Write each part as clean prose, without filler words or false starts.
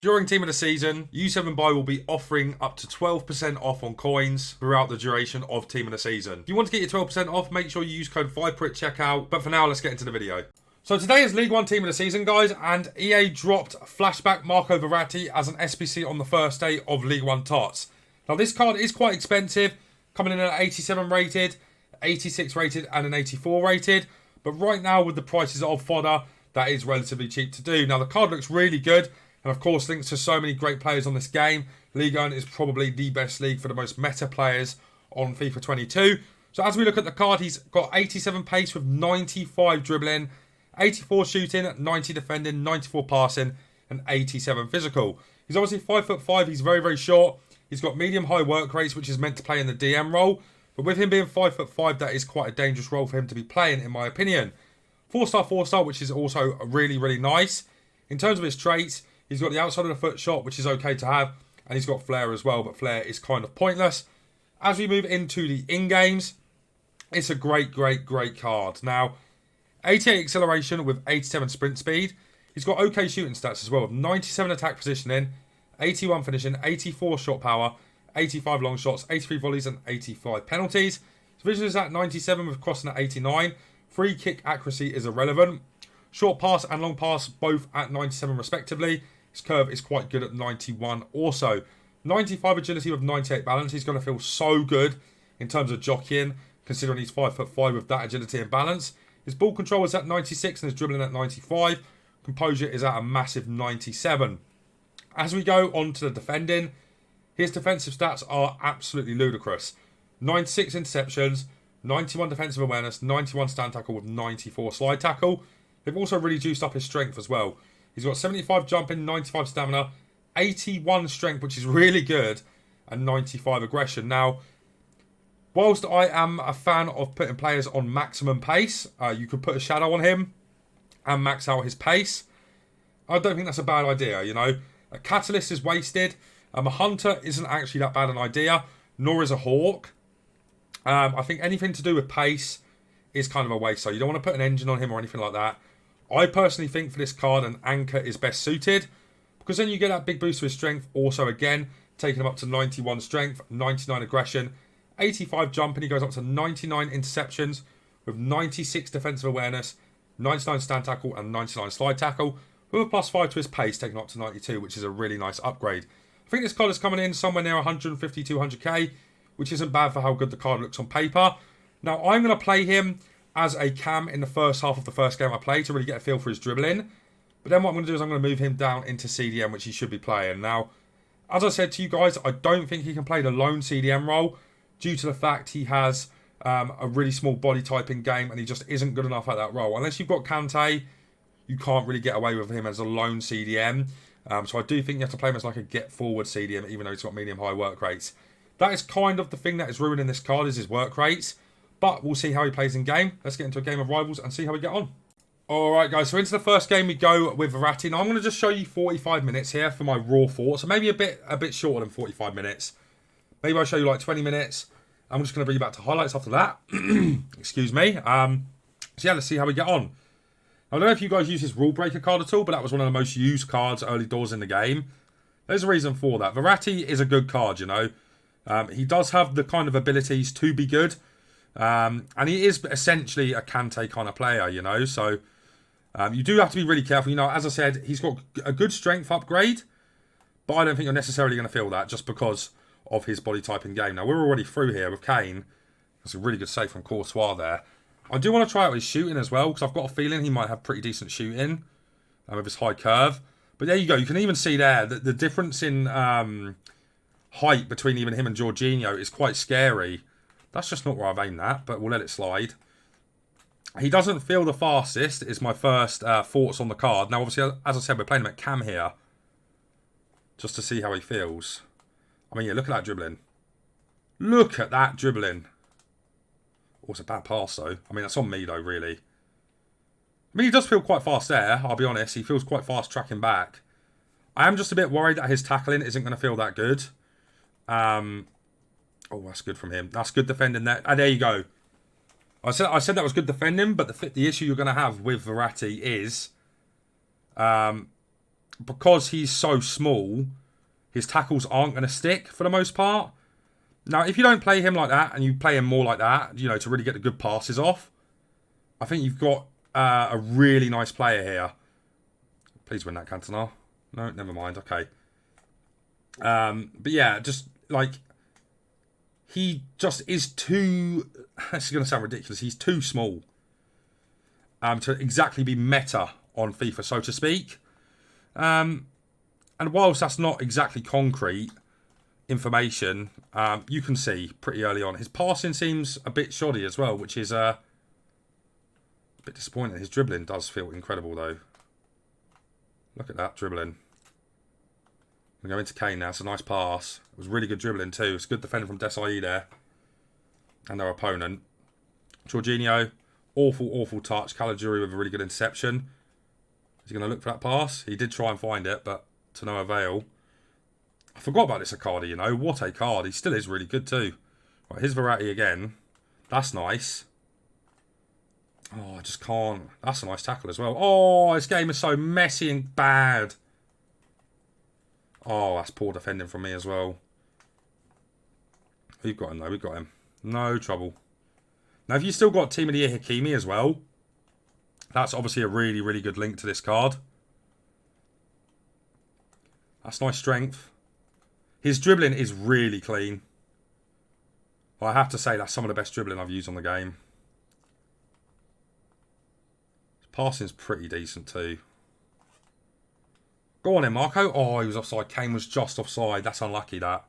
During Team of the Season, U7 Buy will be offering up to 12% off on coins throughout the duration of Team of the Season. If you want to get your 12% off, make sure you use code Viper at checkout. But for now, let's get into the video. So today is League 1 Team of the Season, guys, and EA dropped Flashback Marco Verratti as an SBC on the first day of League 1 TOTS. Now, this card is quite expensive, coming in at 87 rated, 86 rated, and an 84 rated. But right now, with the prices of fodder, that is relatively cheap to do. Now, the card looks really good. And of course, thanks to so many great players on this game, League 1 is probably the best league for the most meta players on FIFA 22. So as we look at the card, he's got 87 pace with 95 dribbling, 84 shooting, 90 defending, 94 passing, and 87 physical. He's obviously 5'5", he's very, very short. He's got medium-high work rates, which is meant to play in the DM role. But with him being 5'5", that is quite a dangerous role for him to be playing, in my opinion. 4-star, which is also really, really nice. In terms of his traits, he's got the outside of the foot shot, which is okay to have. And he's got flair as well, but flair is kind of pointless. As we move into the in-games, it's a great, great, great card. Now, 88 acceleration with 87 sprint speed. He's got okay shooting stats as well, with 97 attack positioning, 81 finishing, 84 shot power, 85 long shots, 83 volleys, and 85 penalties. His vision is at 97 with crossing at 89. Free kick accuracy is irrelevant. Short pass and long pass both at 97 respectively. His curve is quite good at 91 also. 95 agility with 98 balance. He's going to feel so good in terms of jockeying, considering he's 5'5" with that agility and balance. His ball control is at 96 and his dribbling at 95. Composure is at a massive 97. As we go on to the defending, his defensive stats are absolutely ludicrous. 96 interceptions, 91 defensive awareness, 91 stand tackle with 94 slide tackle. They've also really juiced up his strength as well. He's got 75 jumping, 95 stamina, 81 strength, which is really good, and 95 aggression. Now, whilst I am a fan of putting players on maximum pace, you could put a shadow on him and max out his pace. I don't think that's a bad idea, you know. A catalyst is wasted. A hunter isn't actually that bad an idea, nor is a hawk. I think anything to do with pace is kind of a waste. So you don't want to put an engine on him or anything like that. I personally think for this card, an anchor is best suited, because then you get that big boost to his strength. Also, again, taking him up to 91 strength, 99 aggression, 85 jump, and he goes up to 99 interceptions with 96 defensive awareness, 99 stand tackle, and 99 slide tackle, with a +5 to his pace, taking up to 92, which is a really nice upgrade. I think this card is coming in somewhere near 150, 200k, which isn't bad for how good the card looks on paper. Now, I'm going to play him as a cam in the first half of the first game I play to really get a feel for his dribbling. But then what I'm going to do is I'm going to move him down into CDM, which he should be playing. Now, as I said to you guys, I don't think he can play the lone CDM role due to the fact he has a really small body type in game and he just isn't good enough at that role. Unless you've got Kante, you can't really get away with him as a lone CDM. So I do think you have to play him as like a get-forward CDM, even though he's got medium-high work rates. That is kind of the thing that is ruining this card, is his work rates. But we'll see how he plays in game. Let's get into a game of rivals and see how we get on. Alright guys, so into the first game we go with Verratti. Now I'm going to just show you 45 minutes here for my raw thoughts. So maybe a bit shorter than 45 minutes. Maybe I'll show you like 20 minutes. I'm just going to bring you back to highlights after that. Excuse me. So yeah, let's see how we get on. I don't know if you guys use his rule breaker card at all, but that was one of the most used cards early doors in the game. There's a reason for that. Verratti is a good card, you know. He does have the kind of abilities to be good. And he is essentially a Kante kind of player, you know. So you do have to be really careful. You know, as I said, he's got a good strength upgrade. But I don't think you're necessarily going to feel that just because of his body type in game. Now, we're already through here with Kane. That's a really good save from Courtois there. I do want to try out his shooting as well, because I've got a feeling he might have pretty decent shooting with his high curve. But there you go. You can even see there that the difference in height between even him and Jorginho is quite scary. That's just not where I've aimed at, but we'll let it slide. He doesn't feel the fastest, is my first thoughts on the card. Now, obviously, as I said, we're playing him at cam here, just to see how he feels. I mean, yeah, look at that dribbling. Look at that dribbling. Oh, it's a bad pass, though. I mean, that's on me, though, really. I mean, he does feel quite fast there, I'll be honest. He feels quite fast tracking back. I am just a bit worried that his tackling isn't going to feel that good. Oh, that's good from him. That's good defending there. And there you go. I said that was good defending, but the issue you're going to have with Verratti is because he's so small, his tackles aren't going to stick for the most part. Now, if you don't play him like that and you play him more like that, you know, to really get the good passes off, I think you've got a really nice player here. Please win that, Cantona. No, never mind. Okay. But yeah, just like he just is too. This is going to sound ridiculous. He's too small to exactly be meta on FIFA, so to speak. And whilst that's not exactly concrete information, you can see pretty early on his passing seems a bit shoddy as well, which is a bit disappointing. His dribbling does feel incredible though. Look at that dribbling. We go into Kane now. It's a nice pass. It was really good dribbling too. It's good defending from Desai there and their opponent. Jorginho, awful touch. Caligiuri with a really good interception. Is he going to look for that pass? He did try and find it, but to no avail. I forgot about this Icardi, you know. What a card. He still is really good too. Right, here's Verratti again. That's nice. Oh, I just can't. That's a nice tackle as well. Oh, this game is so messy and bad. Oh, that's poor defending from me as well. We've got him though. We've got him. No trouble. Now, if you've still got Team of the Year Hakimi as well, that's obviously a really, really good link to this card. That's nice strength. His dribbling is really clean. I have to say that's some of the best dribbling I've used on the game. His passing's pretty decent too. Go on then, Marco. Oh, he was offside. Kane was just offside. That's unlucky, that.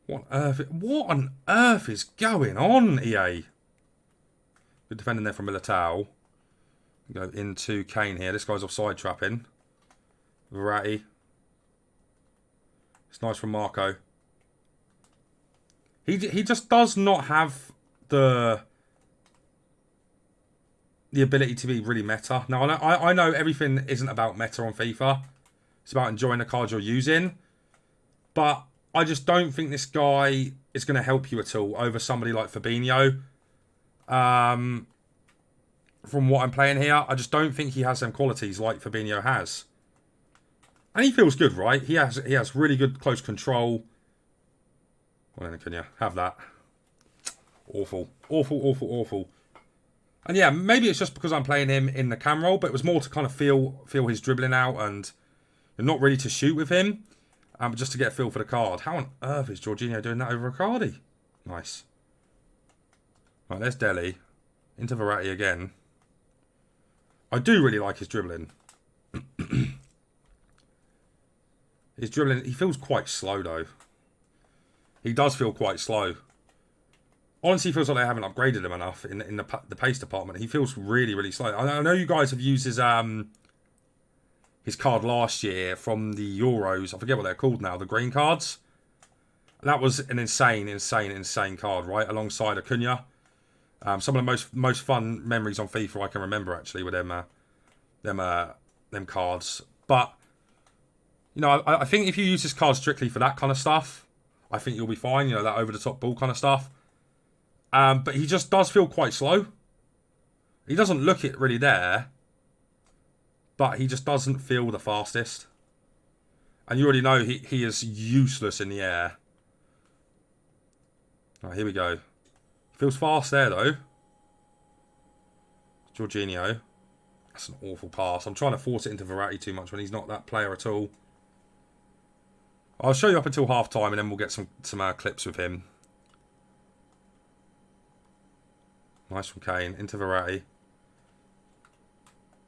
What on earth is going on, EA? Good defending there from Militao. Go into Kane here. This guy's offside trapping. Verratti. It's nice from Marco. He just does not have the ability to be really meta. Now, I know everything isn't about meta on FIFA. It's about enjoying the cards you're using. But I just don't think this guy is going to help you at all over somebody like Fabinho. From what I'm playing here, I just don't think he has them qualities like Fabinho has. And he feels good, right? He has really good close control. Well, then, can you have that? Awful. Awful. And yeah, maybe it's just because I'm playing him in the cam role, but it was more to kind of feel his dribbling out and not really to shoot with him, but just to get a feel for the card. How on earth is Jorginho doing that over Icardi? Nice. Right, there's Dele. Into Verratti again. I do really like his dribbling. His dribbling, he feels quite slow though. He does feel quite slow. Honestly, feels like they haven't upgraded him enough in the pace department. He feels really, really slow. I know you guys have used his card last year from the Euros. I forget what they're called now. The green cards. That was an insane card, right? Alongside Acuna. Some of the most fun memories on FIFA I can remember actually with them cards. But you know, I think if you use this card strictly for that kind of stuff, I think you'll be fine. You know, that over the top ball kind of stuff. But he just does feel quite slow. He doesn't look it really there, but he just doesn't feel the fastest. And you already know he is useless in the air. All right, here we go. Feels fast there though. Jorginho. That's an awful pass. I'm trying to force it into Verratti too much when he's not that player at all. I'll show you up until half time and then we'll get some clips with him. Nice from Kane. Into Verratti.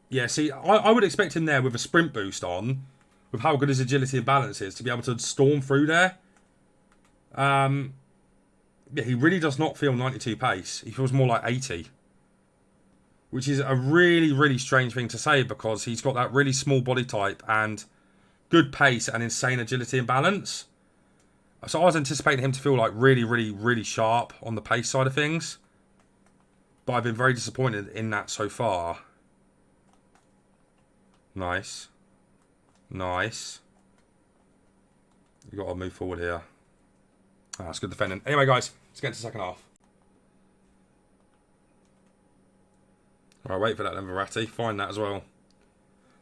Yeah, see, I would expect him there with a sprint boost on, with how good his agility and balance is, to be able to storm through there. Yeah, he really does not feel 92 pace. He feels more like 80. Which is a really, really strange thing to say because he's got that really small body type and good pace and insane agility and balance. So I was anticipating him to feel like really, really, really sharp on the pace side of things. But I've been very disappointed in that so far. Nice. Nice. You've got to move forward here. Oh, that's good defending. Anyway, guys, let's get into the second half. Alright, wait for that then, Verratti. Find that as well.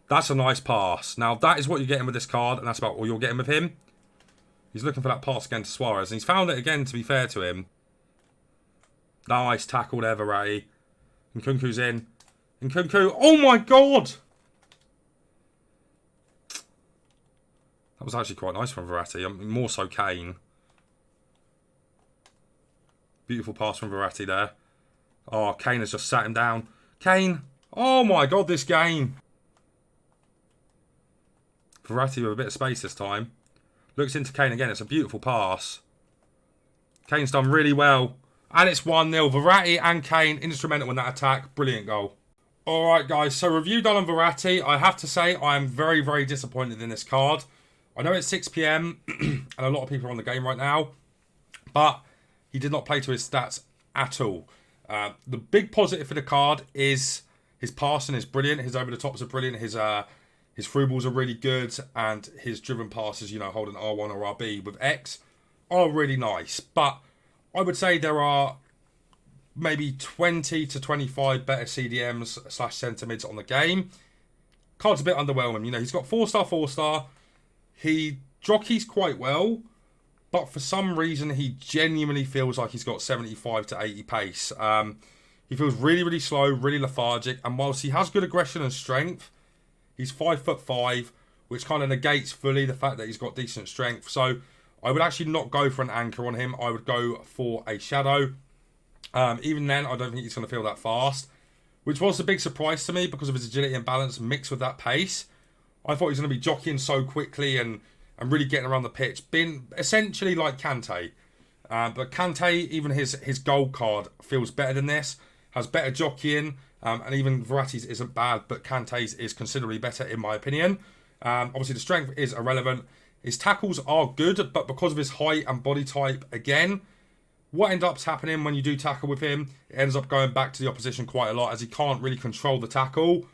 That's a nice pass. Now, that is what you're getting with this card, and that's about all you're getting with him. He's looking for that pass again to Suarez, and he's found it again, to be fair to him. Nice tackle there, Verratti. And Nkunku's in. And Nkunku, oh my God! That was actually quite nice from Verratti. I mean, more so Kane. Beautiful pass from Verratti there. Oh, Kane has just sat him down. Kane! Oh my God, this game! Verratti with a bit of space this time. Looks into Kane again. It's a beautiful pass. Kane's done really well. And it's 1-0. Verratti and Kane instrumental in that attack. Brilliant goal. Alright guys, so review done on Verratti. I have to say I am very, very disappointed in this card. I know it's 6 PM and a lot of people are on the game right now. But he did not play to his stats at all. The big positive for the card is his passing is brilliant. His over-the-tops are brilliant. His through balls are really good, and his driven passes, you know, holding R1 or RB with X, are really nice. But I would say there are maybe 20 to 25 better CDMs / centre mids on the game. Card's a bit underwhelming. You know, he's got 4-star, 4-star. He jockeys quite well, but for some reason he genuinely feels like he's got 75 to 80 pace. He feels really, really slow, really lethargic, and whilst he has good aggression and strength, he's 5'5", which kind of negates fully the fact that he's got decent strength. So I would actually not go for an anchor on him. I would go for a shadow. Even then, I don't think he's going to feel that fast, which was a big surprise to me because of his agility and balance mixed with that pace. I thought he was going to be jockeying so quickly and really getting around the pitch, being essentially like Kante. But Kante, even his gold card, feels better than this, has better jockeying. And even Verratti's isn't bad, but Kante's is considerably better in my opinion. Obviously, the strength is irrelevant. His tackles are good, but because of his height and body type, again, what ends up happening when you do tackle with him, it ends up going back to the opposition quite a lot as he can't really control the tackle,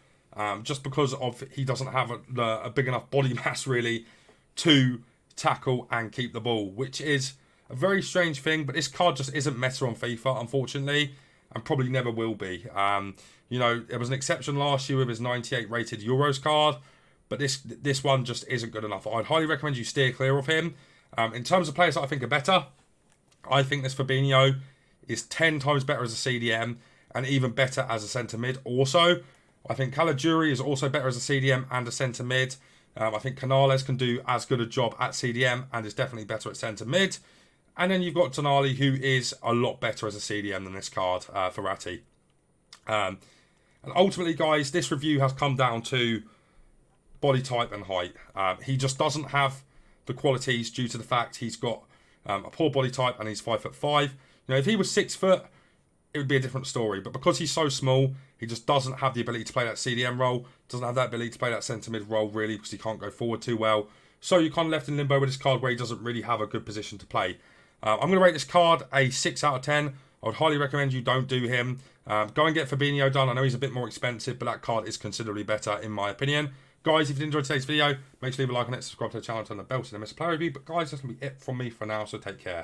just because of he doesn't have a big enough body mass really to tackle and keep the ball, which is a very strange thing. But this card just isn't meta on FIFA, unfortunately, and probably never will be. You know, there was an exception last year with his 98 rated Euros card, but this one just isn't good enough. I'd highly recommend you steer clear of him. In terms of players that I think are better, I think this Fabinho is 10 times better as a CDM and even better as a centre mid. Also, I think Calagiuri is also better as a CDM and a centre mid. I think Canales can do as good a job at CDM and is definitely better at centre mid. And then you've got Tonali, who is a lot better as a CDM than this card, Verratti. And ultimately, guys, this review has come down to body type and height. He just doesn't have the qualities due to the fact he's got a poor body type and he's 5'5". You know, if he was 6 foot, it would be a different story. But because he's so small, he just doesn't have the ability to play that CDM role. Doesn't have that ability to play that centre mid role really because he can't go forward too well. So you're kind of left in limbo with this card where he doesn't really have a good position to play. I'm going to rate this card a 6 out of 10. I would highly recommend you don't do him. Go and get Fabinho done. I know he's a bit more expensive, but that card is considerably better in my opinion. Guys, if you enjoyed today's video, make sure to leave a like on it, subscribe to the channel, turn the bell so you don't miss a player review. But guys, that's going to be it from me for now, so take care.